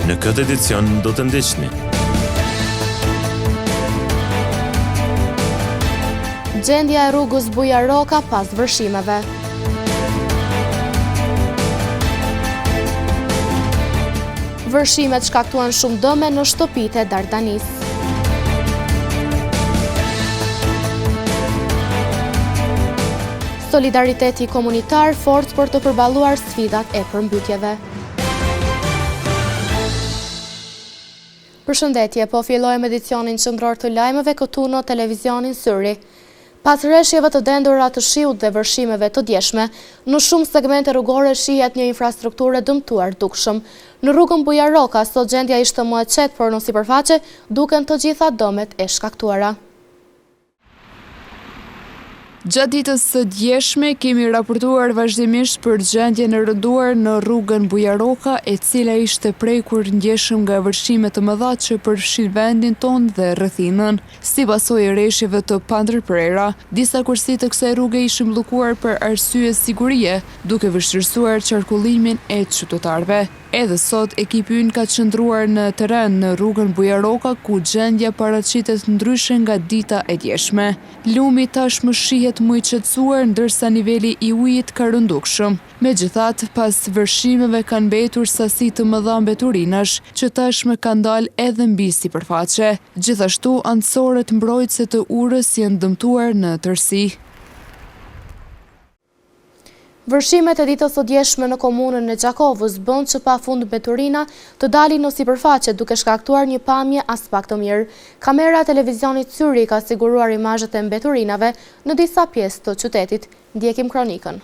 Në këtë edicion do të ndiqni. Gjendja e rrugës Buja Roka pas vërshimeve. Vërshimet shkaktuan shumë dëme në shtëpitë e Dardanis. Solidariteti komunitar fort për të përballuar sfidat e përmbytjeve. Përshëndetje, po fillojmë edicionin qendror të lajmeve këtu në televizionin Syri. Pas rreshjeve të dendura të shiut dhe vërshimeve të djeshme, në shumë segmente rrugore shihet një infrastrukturë dëmtuar dukshëm. Në rrugën Buja Roka, sot gjendja ishte më e qetë, por në sipërfaqe duken të gjitha dëmet e shkaktuara. Gjatë ditës së djeshme kemi raportuar vazhdimisht për gjendjen e rënduar në rrugën Buja Roka, e cila ishte prekur ndjeshëm nga vërshime të mëdha që përfshin vendin ton dhe rrethinën. Si pasojë e rreshjeve të pandërprera, disa kursi të kësaj rruge ishin bllokuar për arsye sigurie, duke vështirësuar qarkullimin e qytetarëve. Edhe sot ekipi ynë ka qëndruar në terren në rrugën Buja Roka, ku gjendja paraqitet ndryshe nga dita e djeshme. Lumi tashmë shihet më i qetësuar, ndërsa niveli i ujit ka rëndukshëm. Megjithatë, pas vërshimeve kanë mbetur sasi të mëdha mbeturinash, që tashmë kanë dalë edhe mbi sipërfaqe. Gjithashtu, anësorët mbrojtëse të urës janë dëmtuar në tërësi. Vërshimet e ditës së djeshme në komunën e Gjakovës bën që pafund mbeturina të dalin në sipërfaqe, duke shkaktuar një pamje as pak të mirë. Kamera e televizionit Syri ka siguruar imazhet e mbeturinave në disa pjesë të qytetit. Ndjekim kronikën.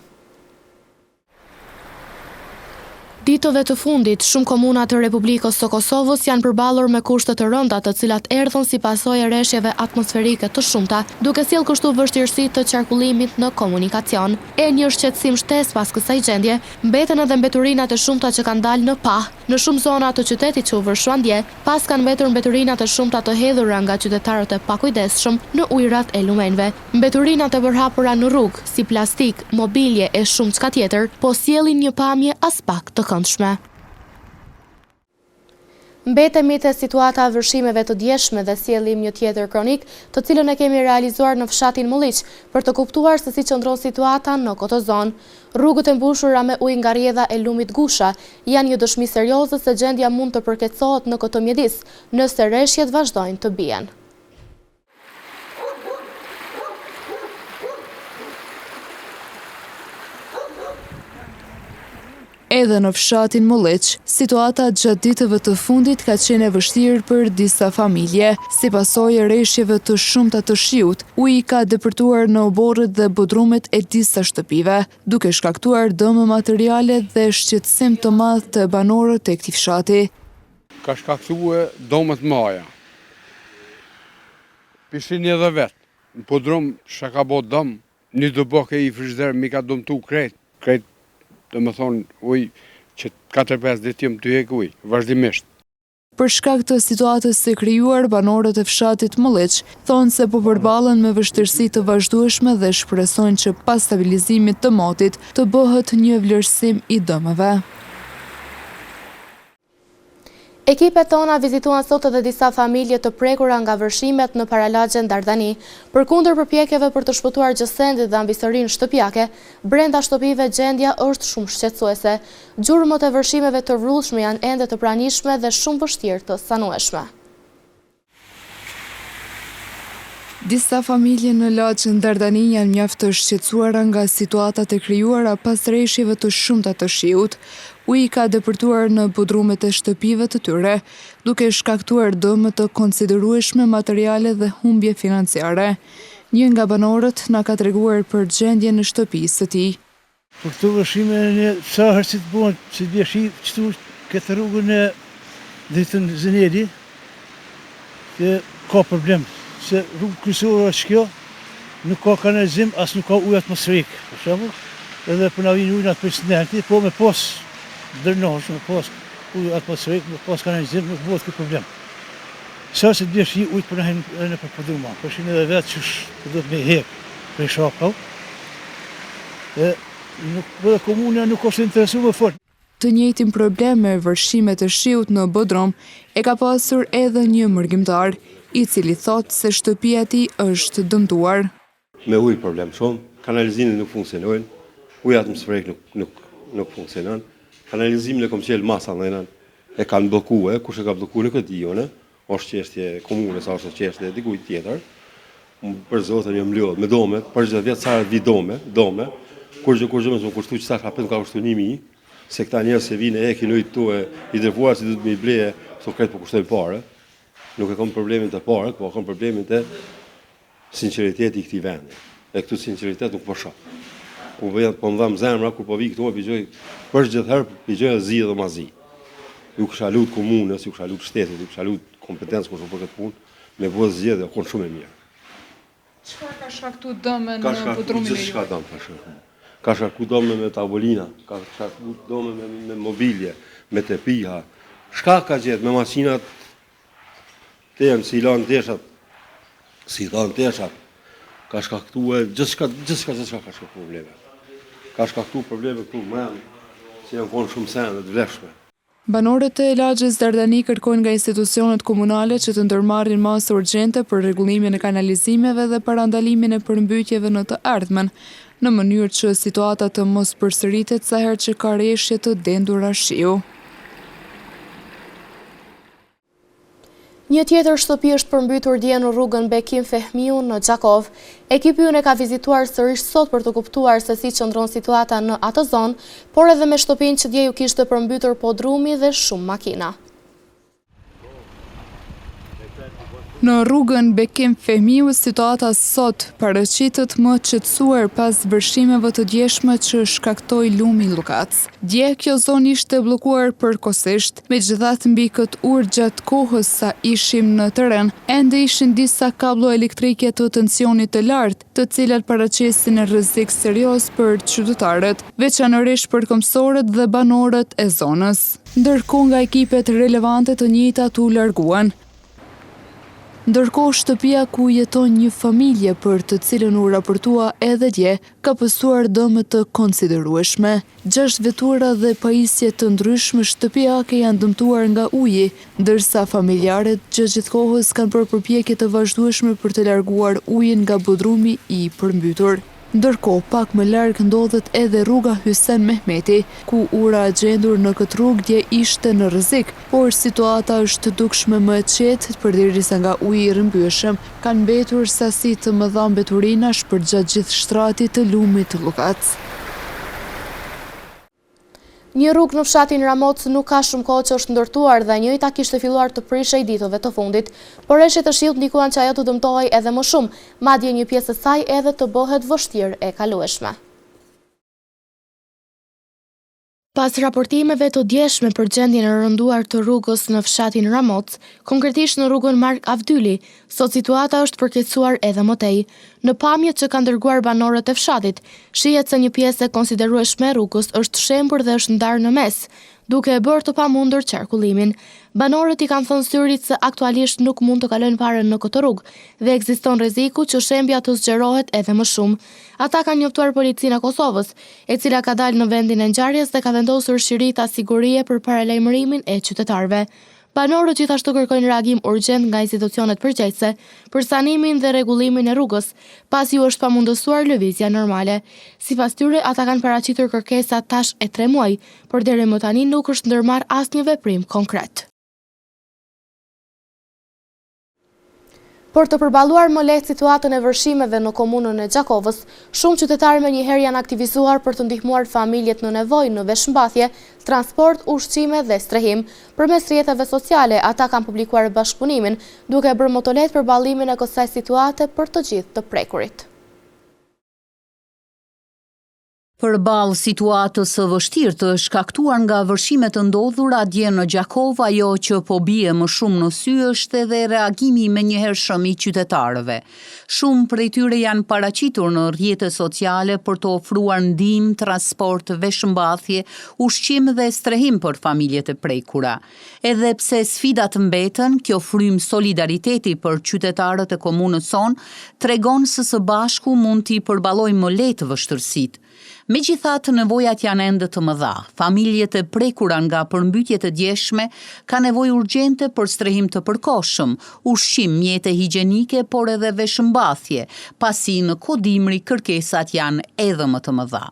Ditëve të fundit, shumë komuna të Republikës së Kosovës janë përballur me kushte të rënda, të cilat erdhën si pasojë e rreshjeve atmosferike të shumta, duke sjellë kështu vështirësi të qarkullimit në komunikacion. E një shqetësim shtesë pas kësaj gjendje, mbeten edhe mbeturinat e shumta që kanë dalë në pah. Në shumë zona të qytetit që u vërshuan dje, pas kanë mbetur mbeturinat e shumta të hedhura nga qytetarët e pakujdesshëm në ujërat e lumenjve. Mbeturinat e përhapura në rrugë, si plastik, mobilje e shumë çka tjetër, po sjellin një pamje as pak të këndshme. Mbetemi te situata e vërshimeve të djeshme dhe sjellim një tjetër kronik, të cilën e kemi realizuar në fshatin Molliq për të kuptuar se si qëndron situata në këtë zonë. Rrugët e mbushura me ujë nga rrjedha e lumit Gusha janë një dëshmi serioze se gjendja mund të përkeçohet në këtë mjedis nëse rreshjet vazhdojnë të bien. Edhe në fshatin Molliq, situata gjatë ditëve të fundit ka qenë e vështirë për disa familje. Si pasojë e rreshjeve të shumta të shiut, uji ka depërtuar në oborret dhe bodrumet e disa shtëpive, duke shkaktuar dëme materiale dhe shqetësim të madh të banorëve të këtij fshati. Ka shkaktuar dëme të mëdha. Pishin edhe vet. Në bodrum ka bë dëm, një doboke i frizder mi ka dëmtu krejt. Do më thonë uj që 4-5 ditë jem të hek uj, vazhdimisht. Për shkak të situatës së krijuar, banorët e fshatit Molliq thonë se po përballen me vështirësi të vazhdueshme dhe shpresojnë që pas stabilizimit të motit të bëhet një vlerësim i dëmeve. Ekipet tona vizituan sot edhe disa familje të prekura nga vërshimet në paralagjen Dardani. Përkundër përpjekjeve për të shpëtuar gjësendit dhe ambisërinë shtëpiake, brenda shtëpive gjendja është shumë shqetësuese. Gjurmët e vërshimeve të rrudhshme janë ende të pranishme dhe shumë vështirë të sanueshme. Disa familje në lagjen Dardani janë mjaft të shqetësuara nga situatat e krijuara pas rreshjeve të shumta të shiut. Uji ka depërtuar në bodrumet e shtëpive të tyre, duke shkaktuar dëme të konsiderueshme materiale dhe humbje financiare. Një nga banorët na ka treguar për gjendjen në shtëpisë së tij. Për këto vërshime në sa herë si të bëhen, si të bjeshi qëtu këtë rrugën e dritën Zeneli, ka problem. Se rrugë kryesore është kjo, nuk ka kanalizim, as nuk ka ujë atmosferik. Për shembull, edhe për na vinë ujë për snelti, po me pas drenash, me pas ujë atmosferik, me pas kanalizim, nuk bëhet ky problem. Sa se të bjesh ujë për në përprodhuma, përshin edhe vetë që do të me hek për shakau. Nuk komuna nuk është interesuar fort. të njëjtin problem me vërshimet e shiut në Bodrum e ka pasur edhe një mërgjimtar, i cili thot se shtëpia e tij është dëmtuar. Me ujë problem shumë, kanalizimin nuk funksionojnë, uji atmosferik nuk funksionon, kanalizimin e kom qelë masa nëjnën, e kanë blokue, kush e ka blokue nuk e di jone, është qeshtje komunës, është qeshtje dikujt tjetër, për zotën jë mlodh me dome, për gjithë vjetë sarët vi dome, kur gjë më kushtu që sa kapet nuk ka kushtu 1.000, se këta njerës se vinë e kinojt tu e i dërpuar si du të me i bleje, so kretë për kushtojnë pare, nuk e kom problemin të pare, po kom problemin të sinceriteti i këtij vendi. E këtu sinceritet nuk po shoh. Po më dham zemra kur po vi këtu e bigjoj për gjithherë bigjoj zi dhe mazi. Ju kisha lut komunës, ju kisha lut shtetit, ju kisha lut kompetencë kur për këtë punë, me bëj zgjedhje kon shumë e mirë. Çfarë ka shkaktuar dëmën në Bodrumin e Gjithçka dëm ka shkaktuar. Ka shkaktuar dëmën me tavolina, ka shkaktuar dëmën me mobilje, me tepiha. Shka ka gjetë me makinat të si lanë teshat, ka shkaktuar gjithçka ka shkaktuar probleme. Ka shkaktuar probleme këtu mbrëm, që janë konë shumë sende të vlefshme. Banorët e lagjës Dardani kërkojnë nga institucionet komunale që të ndërmarrin masë urgjente për rregullimin e kanalizimeve dhe parandalimin e përmbytjeve në të ardhmen, në mënyrë që situata të mos përsëritet sa herë që ka rreshje të dendura shiu. Një tjetër shtëpi është përmbytur dje në rrugën Bekim Fehmiu në Gjakov. Ekipi ynë e ka vizituar sërish sot për të kuptuar se si qëndron situata në atë zonë, por edhe me shtëpinë që dje ju kishte përmbytur podrumi dhe shumë makina. Në rrugën Bekim Fehmiu, situata sot paraqitet më qetësuar pas vërshimeve të djeshme që shkaktoi lumi Lukac. Dje kjo zonë ishte bllokuar përkohësisht, megjithatë mbi këtë urë gjatë kohës sa ishim në terren, ende ishin disa kablo elektrike të tensionit të lartë, të cilat paraqesin rrezik serioz për qytetarët, veçanërisht për këmbësorët dhe banorët e zonës. Ndërkohë nga ekipet relevante të njëjtat u larguan. Ndërkohë shtëpia ku jeton një familje për të cilën u raportua edhe dje, ka pësuar dëme të konsiderueshme. 6 vetura dhe pajisje të ndryshme shtëpiake janë dëmtuar nga uji, ndërsa familjarët gjatë kohës kanë bërë përpjekje të vazhdueshme për të larguar ujin nga bodrumi i përmbytur. Ndërkohë, pak më larg ndodhet edhe rruga Hysen Mehmeti, ku ura gjendur në këtë rrugë dje ishte në rrezik, por situata është dukshme më e qetë përderisa nga uji i rrëmbyeshëm kanë mbetur sasi të mëdha mbeturinash përgjatë gjithë shtratit të lumit të Lukac. Një rrugë në fshatin Ramoc nuk ka shumë kohë që është ndërtuar dhe njëjta kishte filluar të prishej ditëve të fundit, por rreshtet e shillt ndikuan që ajo të dëmtohej edhe më shumë, madje një pjesë e saj edhe të bëhet vështirë e kalueshme. Pas raportimeve të djeshme për gjendjen e rënduar të rrugës në fshatin Ramoc, konkretisht në rrugën Mark Avdyli, sot situata është përkeqësuar edhe më tej. Në pamjet që kanë dërguar banorët e fshatit, shihet se një pjesë e konsiderueshme e rrugës është shembur dhe është ndarë në mes, duke e bërë të pamundur qarkullimin. Banorët i kanë thënë syrit se aktualisht nuk mund të kalojnë fare në këtë rrugë dhe ekziston rreziku që shembja të zgjerohet edhe më shumë. Ata kanë njoftuar policinë e Kosovës, e cila ka dalë në vendin e ngjarjes dhe ka vendosur shirita sigurie për paralajmërimin e qytetarëve. Banorët gjithashtu kërkojnë reagim urgjent nga institucionet përgjegjëse për sanimin dhe rregullimin e rrugës, pasi u është pamundësuar lëvizja normale. Sipas tyre, ata kanë paraqitur kërkesa tash e 3 muaj, por deri më tani nuk është ndërmarrë asnjë veprim konkret. Për të përballuar më lehtë situatën e vërshimeve në komunën e Gjakovës, shumë qytetarë menjëherë janë aktivizuar për të ndihmuar familjet në nevojë në veshmbathje, transport, ushqime dhe strehim. Përmes rrjeteve sociale, ata kanë publikuar bashkëpunimin, duke bërë më të lehtë përballimin e kësaj situate për të gjithë të prekurit. Përballë situatës së vështirë të shkaktuar nga vërshimet të ndodhura dje në Gjakov, ajo që po bie më shumë në sy është edhe reagimi menjëhershëm i qytetarëve. Shumë prej tyre janë paraqitur në rrjetet sociale për të ofruar ndihmë, transport, veshmbathje, ushqim dhe strehim për familjet e prekura. Edhe pse sfidat mbeten, kjo frym solidariteti për qytetarët e komunës son tregon se së bashku mund t'i përballojmë më lehtë vështirësitë. Megjithatë, nevojat janë ende të mëdha. Familjet e prekura nga përmbytjet e djeshme ka nevojë urgjente për strehim të përkohshëm, ushqim, mjete higjienike, por edhe veshëmbathje, pasi në kodimri kërkesat janë edhe më të mëdha.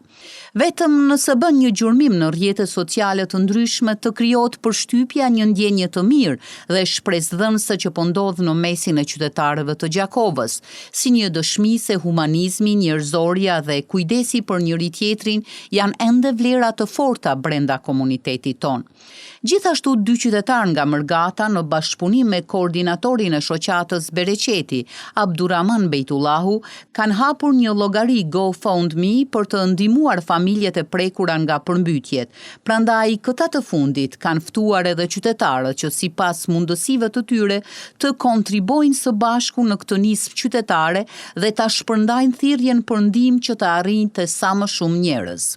Vetëm nëse bën një gjurmim në rrjetet sociale të ndryshme të krijohet përshtypja një ndjenje të mirë dhe shpresdhënëse që po ndodh në mesin e qytetarëve të Gjakovës, si një dëshmi se humanizmi, njerëzorja dhe kujdesi për njëri tjetrin janë ende vlera të forta brenda komunitetit ton. Gjithashtu, 2 qytetar nga Mërgata në bashkëpunim me koordinatorin e shoqatës Bereqeti, Abdurrahman Bejtullahu, kanë hapur një llogari GoFundMe për të ndihmuar familjet e prekura nga përmbytjet. Prandaj, këta të fundit kanë ftuar edhe qytetarët që sipas mundësive të tyre të kontribojnë së bashku në këtë nismë qytetare dhe ta shpërndajnë thirrjen për ndihmë që të arrijë sa më shumë njerëz.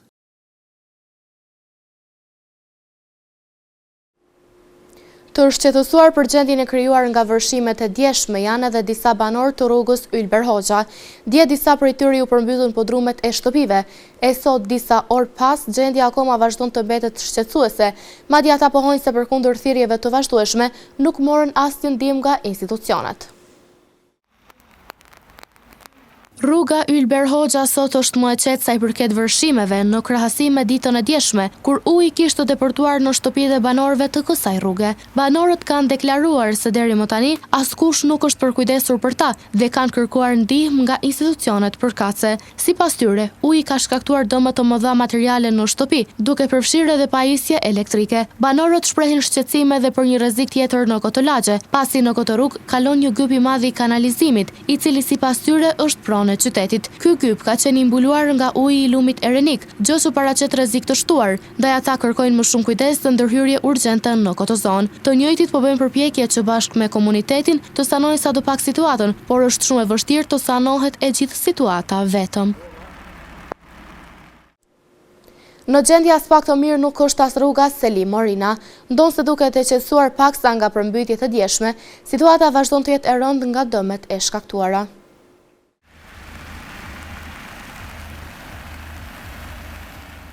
Të shqetësuar për gjendjen e krijuar nga vërshimet e djeshme janë edhe disa banorë të rrugës Ylber Hoxha. Dje disa prej tyre u përmbytën podrumet e shtëpive. E sot disa orë pas, gjendja akoma vazhdon të mbetet shqetësuese. Madje ata pohojnë se përkundër thirrjeve të vazhdueshme nuk morën asnjë ndihmë nga institucionet. Rruga Ylber Hoxha sot është më e qetë sa i përket vërshimeve në krahasim me ditën e djeshme, kur uji kishte depërtuar në shtëpitë e banorëve të kësaj rruge. Banorët kanë deklaruar se deri më tani askush nuk është përkujdesur për ta dhe kanë kërkuar ndihmë nga institucionet përkatëse. Sipas tyre, uji ka shkaktuar dëme të mëdha materiale në shtëpi, duke përfshirë edhe pajisje elektrike. Banorët shprehin shqetësime edhe për një rrezik tjetër në këtë lagje, pasi në këtë rrugë kalon një gyp i madh i kanalizimit, i cili sipas tyre është pronë e qytetit. Ky gyp ka qenë i mbuluar nga uji i lumit Erenik, gjë që paraqet rrezik të shtuar, ndaj ata kërkojnë më shumë kujdes dhe ndërhyrje urgjente në këtë zonë. Të njëjtit po bëjnë përpjekje që bashkë me komunitetin të sanojnë sadopak situatën, por është shumë e vështirë të sanohet e gjithë situata vetëm. Në gjendje as pak të mirë nuk është as rruga Selim Morina, ndonse duket e qetësuar paksa nga përmbytjet e djeshme, situata vazhdon të jetë e rëndë nga dëmet e shkaktuara.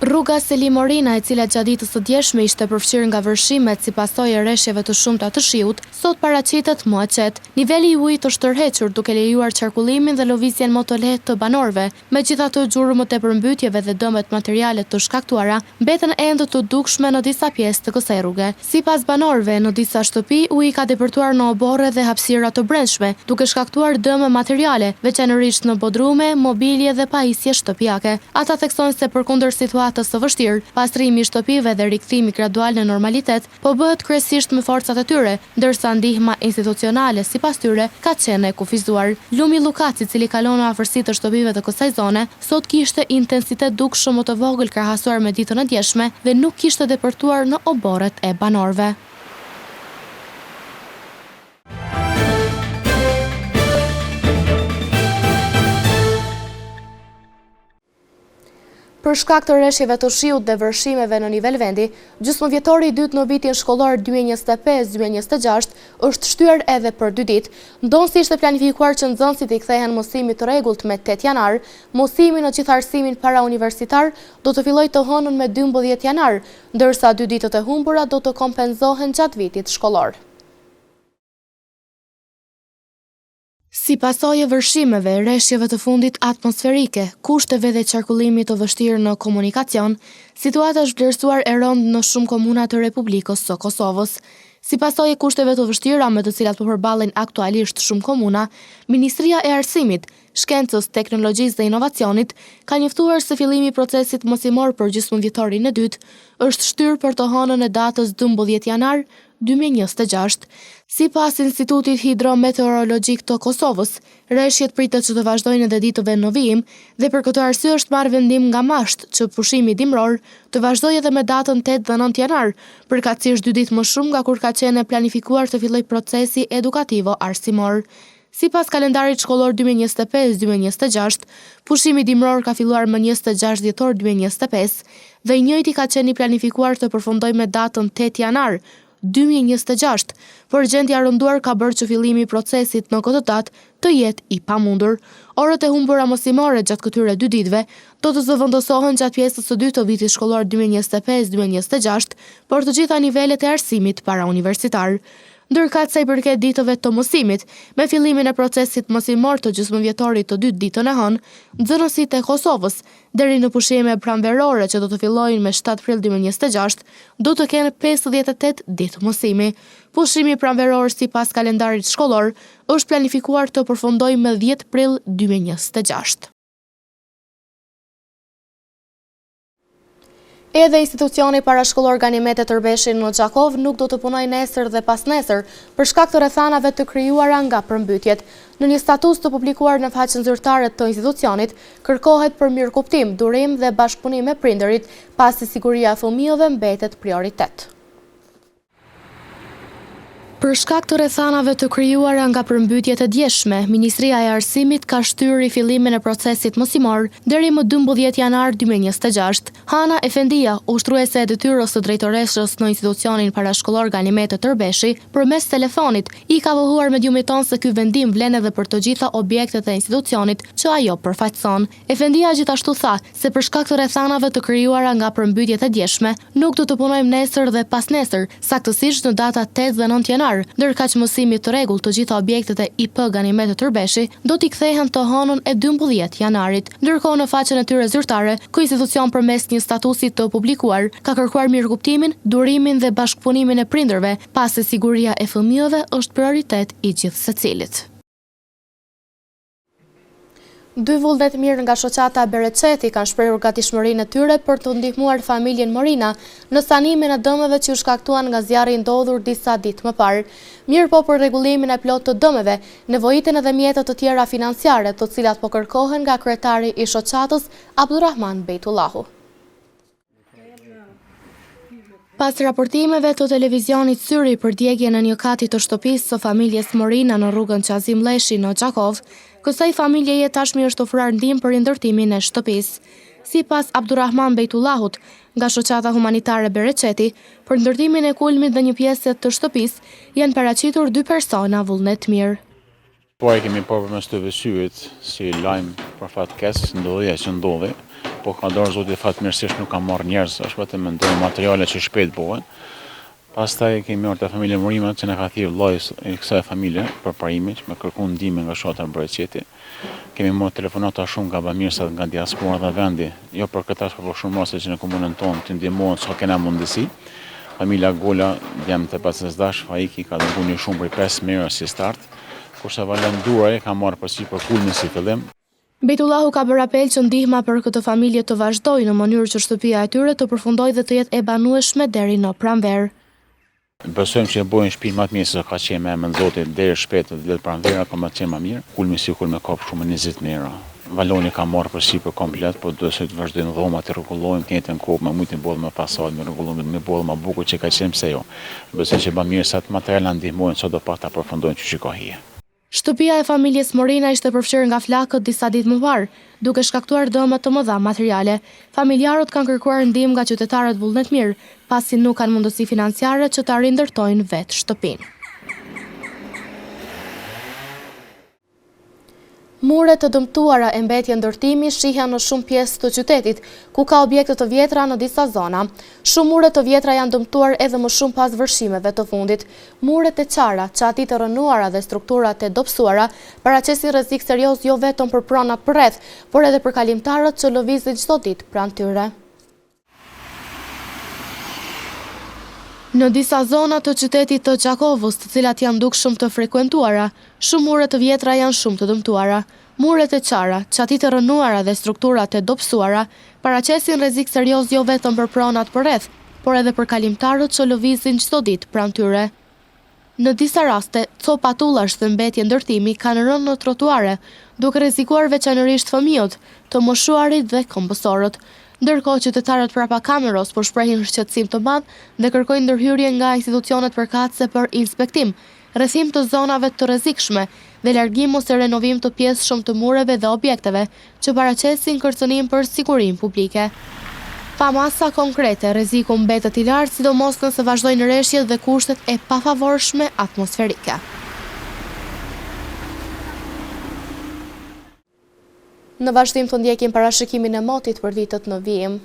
Rruga Selim Morina, e cila gjatë ditës së djeshme ishte përfshirë nga vërshimet si pasojë e rreshjeve të shumta të shiut, sot paraqitet më e qetë. Niveli i ujit është tërhequr duke lejuar qarkullimin dhe lëvizjen më të lehtë të banorëve. Megjithatë, gjurmët e përmbytjeve dhe dëmet materiale të shkaktuara mbeten ende të dukshme në disa pjesë të kësaj rruge. Sipas banorëve, në disa shtëpi uji ka depërtuar në oborre dhe hapësira të brendshme, duke shkaktuar dëme materiale, veçanërisht në bodrume, mobilje dhe pajisje shtëpiake. Ata theksojnë se përkundër situatës së vështirë, pastrimi i shtëpive dhe rikthimi gradual në normalitet po bëhet kryesisht me forcat e tyre, ndërsa ndihma institucionale sipas tyre ka qenë e kufizuar. Lumi Lukaci, i cili kalon në afërsi të shtëpive të kësaj zone, sot kishte intensitet dukshëm më të vogël krahasuar me ditën e djeshme dhe nuk kishte depërtuar në oborret e banorëve. Për shkak të rreshjeve të shiut dhe vërshimeve në nivel vendi, gjysmëvjetori i dytë në vitin shkollor 2025-2026 është shtyer edhe për 2 ditë. Ndonse ishte planifikuar që nxënësit i kthehen mësimit të rregullt me 8 janar, mësimi në gjithë arsimin parauniversitar do të fillojë të hënën me 12 janar, ndërsa 2 ditët e humbura do të kompenzohen gjatë vitit shkollor. Si pasojë vërshimeve, rreshjeve të fundit atmosferike, kushteve dhe qarkullimit të vështirë në komunikacion, situata është vlerësuar e rëndë në shumë komuna të Republikës së Kosovës. Si pasojë kushteve të vështira me të cilat po përballen aktualisht shumë komuna, Ministria e Arsimit, Shkencës, Teknologjisë dhe Inovacionit ka njoftuar se fillimi i procesit mësimor për gjysmëvjetorin e dytë është shtyr për të hënën e datës 12 janar 2026. Sipas Institutit Hidrometeorologjik të Kosovës, rreshjet pritet që të vazhdojnë edhe ditëve në vijim dhe për këtë arsye është marrë vendim nga mashtë që pushimi dimror të vazhdojë edhe me datën 8 dhe 9 janar, përkatësisht 2 ditë më shumë nga kur ka qenë planifikuar të fillojë procesi edukativo arsimor. Sipas kalendarit shkollor 2025-2026, pushimi dimror ka filluar më 26 dhjetor 2025 dhe i njëjti ka qenë i planifikuar të përfundojë me datën 8 janar 2026, por gjendja rënduar ka bërë që fillimi i procesit në këtë datë të jetë i pamundur. Orët e humbura mosimore gjatë këtyre 2 ditëve do të zëvendësohen gjatë pjesës së dytë të vitit shkollor 2025-2026 për të gjitha nivelet e arsimit parauniversitar. Ndërkëse sa i përket ditëve të mësimit, me fillimin e procesit mësimor të gjysmëvjetorit të dytë ditën e hënë, nxënësit e Kosovës, deri në pushime pranverore që do të fillojnë me 7 prill 2026, do të kenë 58 ditë mësimi. Pushimi pranveror sipas kalendarit shkollor është planifikuar të përfundojë me 10 prill 2026. Edhe institucioni parashkollor Ganimet e Tërbeshit në Gjakov nuk do të punojë nesër dhe pasnesër për shkak të rrethanave të krijuara nga përmbytjet. Në një status të publikuar në faqen zyrtare të institucionit, kërkohet për mirëkuptim, durim dhe bashkëpunim me prindërit, pasi siguria e fëmijëve mbetet prioritet. Për shkak të rrethanave të krijuara nga përmbytjet e djeshme, Ministria e Arsimit ka shtyrë rifillimin e procesit mësimor deri më 12 janar 2026. Hana Efendia, ushtruese e detyrës së drejtoreshës në institucionin parashkollor Ganimet e Tërbeshi, përmes telefonit i ka mohuar mediumit tonë se ky vendim vlen edhe për të gjitha objektet e institucionit që ajo përfaqëson. Efendia gjithashtu tha se për shkak të rrethanave të krijuara nga përmbytjet e djeshme, nuk do të punojmë nesër dhe pasnesër, saktësisht në data 8 dhe 9 janar. Ndërkaq mësimi të rregullt të gjitha objektet e IP Ganimet e Tërbeshi do t'i kthehen të hënën e 12 janarit. Ndërkohë në faqen e tyre zyrtare, ky institucion përmes një statusi të publikuar ka kërkuar mirëkuptimin, durimin dhe bashkëpunimin e prindërve, pasi siguria e fëmijëve është prioritet i gjithë secilit. 2 vullnet mirë nga shoqata Bereqeti kanë shprehur gatishmërinë e tyre për të ndihmuar familjen Morina në sanimin e dëmeve që u shkaktuan nga zjarri i ndodhur disa ditë më parë. Mirë po për rregullimin e plotë të dëmeve, nevojiten edhe mjete të tjera financiare, të cilat po kërkohen nga kryetari i shoqatës Abdurrahman Bejtullahu. Pas raportimeve të televizionit Syri për djegjen e një kati të shtëpisë së familjes Morina në rrugën Qazim Leshi në Gjakov, kësaj familjeje tashmë është ofruar ndihmë për ndërtimin e shtëpisë. Sipas Abdurrahman Bejtullahut, nga shoqata humanitare Bereqeti, për ndërtimin e kulmit dhe një pjesë të shtëpisë, janë paraqitur 2 persona vullnet mirë. Po e kemi parë përmes të syrit si lajm për fatkeqësi ndodhja që ndodhi, po ka dorë Zoti fatmirësisht nuk ka marrë njerëz, është vetëm ndonjë materiale që shpejt bëhen. Pastaj kemi marrë te familja Morina që na ka thirrë vllai i kësaj familje për parimin, me kërkuar ndihmë nga shoqata Bereqeti. Kemi marrë telefonata shumë nga bamirësat nga diaspora dhe vendi, jo për këtë as por shumë ose që në komunën tonë të ndihmohen sa kena mundësi. Familja Gola, jam të pasësdash, Faiki ka dhënë shumë për 5 mirë si start, kurse Valen Duraj ka marrë për kulmin si fillim. Bejtullahu ka bërë apel që ndihma për këtë familje të vazhdojë në mënyrë që shtëpia e tyre të përfundojë dhe të jetë e banueshme deri në pranverë. Besojmë që bojnë shtëpi më të mirë se ka qenë me emrin Zotit deri shpejt dhe pranvera ka më të qenë më mirë. Kulmi sikur me kap shumë 20 mijë. Valoni ka marrë për komplet, po duhet të vazhdojnë dhomat të rregullojnë, të njëjtën kohë me mujtin bollë më pasojë, me rregullimin me bollë më bukur që ka qenë pse jo. Besoj që bamirësat materiale ndihmojnë çdo pak ta përfundojnë që shikohije. Shtëpia e familjes Morina ishte përfshirë nga flakët disa ditë më parë, duke shkaktuar dëme të mëdha materiale. Familjarët kanë kërkuar ndihmë nga qytetarët vullnetmirë, pasi nuk kanë mundësi financiare që ta rindërtojnë vetë shtëpinë. Mure të dëmtuara e mbetje ndërtimi shihen në shumë pjesë të qytetit, ku ka objekte të vjetra në disa zona. Shumë mure të vjetra janë dëmtuar edhe më shumë pas vërshimeve të fundit. Muret e qara, qatit të rënuara dhe strukturat e dobësuara paraqesin rrezik serioz jo vetëm për pronat përreth, por edhe për kalimtarët që lëvizin çdo ditë pranë tyre. Në disa zona të qytetit të Gjakovës, të cilat janë dukshëm të frekuentuara, shumë mure të vjetra janë shumë të dëmtuara. Muret e qara, qatit të rënuara dhe strukturat e dobësuara paraqesin rrezik serioz jo vetëm për pronat përreth, por edhe për kalimtarët që lëvizin çdo ditë pranë tyre. Në disa raste, copa tullash dhe mbetje ndërtimi kanë rënë në trotuare, duke rrezikuar veçanërisht fëmijët, të moshuarit dhe kombësorët. Ndërkohë qytetarët prapa kameros po shprehin shqetësim të madh dhe kërkojnë ndërhyrje nga institucionet përkatëse për inspektim, rrethim të zonave të rrezikshme dhe largim ose renovim të pjesëshëm të mureve dhe objekteve që paraqesin kërcënim për sigurinë publike. Pa masa konkrete, rreziku mbetet i lartë, sidomos nëse vazhdojnë rreshjet dhe kushtet e pafavorshme atmosferike. Në vazhdim të ndjekim parashikimin e motit për vitet në vijim.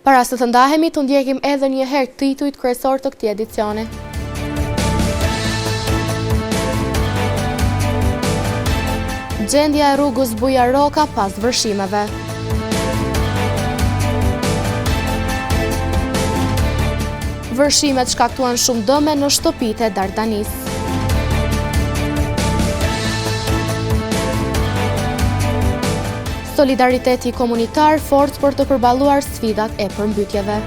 Para se të ndahemi, të ndjekim edhe një herë titujt kryesor të këtij edicioni. Gjendja e rrugës Buja Roka pas vërshimeve. Vërshimet shkaktuan shumë dëme në shtëpitë e Dardanisë. Solidariteti komunitar fort për të përballuar sfidat e përmbytjeve.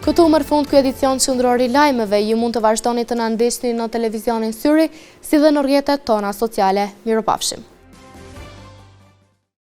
Këtu më fund ky edicion qendror i lajmeve, ju mund të vazhdoni të na ndiqni në televizionin Syri, si dhe në rrjetet tona sociale. Mirupafshim.